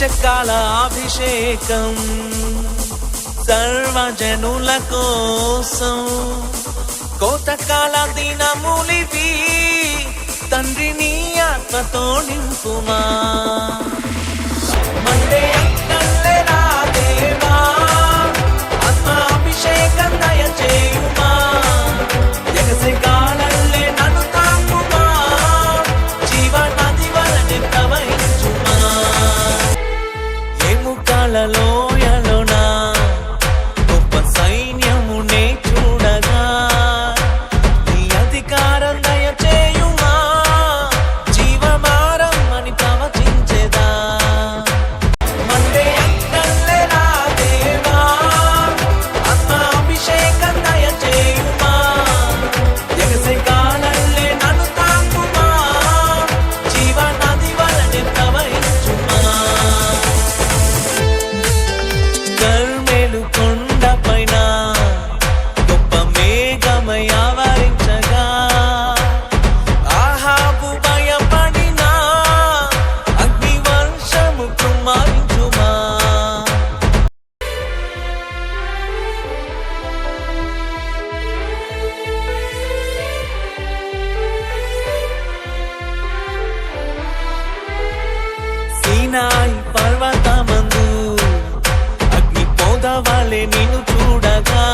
పంచకాల అభిషేకం సర్వజనుల కోసం కోతకాల దినములివి తండ్రిని ఆత్మతో నింపుమా మండే అక్కల్లే నా దేవా ఆత్మ అభిషేకం దయచేయుమా ఎగసే గాలల్లే నన్ను తాకుమా జీవనది వలనే ప్రవహించుమా ఎముకలలో గొప్ప సైన్యమునే చూడగా నీ అధికారం దయచేయుమా జీవమారం అని ప్రవచించెదా మండే అక్కల్లే నా దేవా ఆత్మ అభిషేకం దయచేయుమా ఎగసే గాలల్లే నన్ను తాకుమా జీవనది వలనే ప్రవహించుమా కర్మెలు కొండపైన గొప్ప మేఘమై ఆవరించగా ఆహాబు భయపడిన అగ్ని వర్షము కుమ్మరించుమా సీనాయి పర్వతమందు అగ్ని పొదవలె నిన్ను చూడగా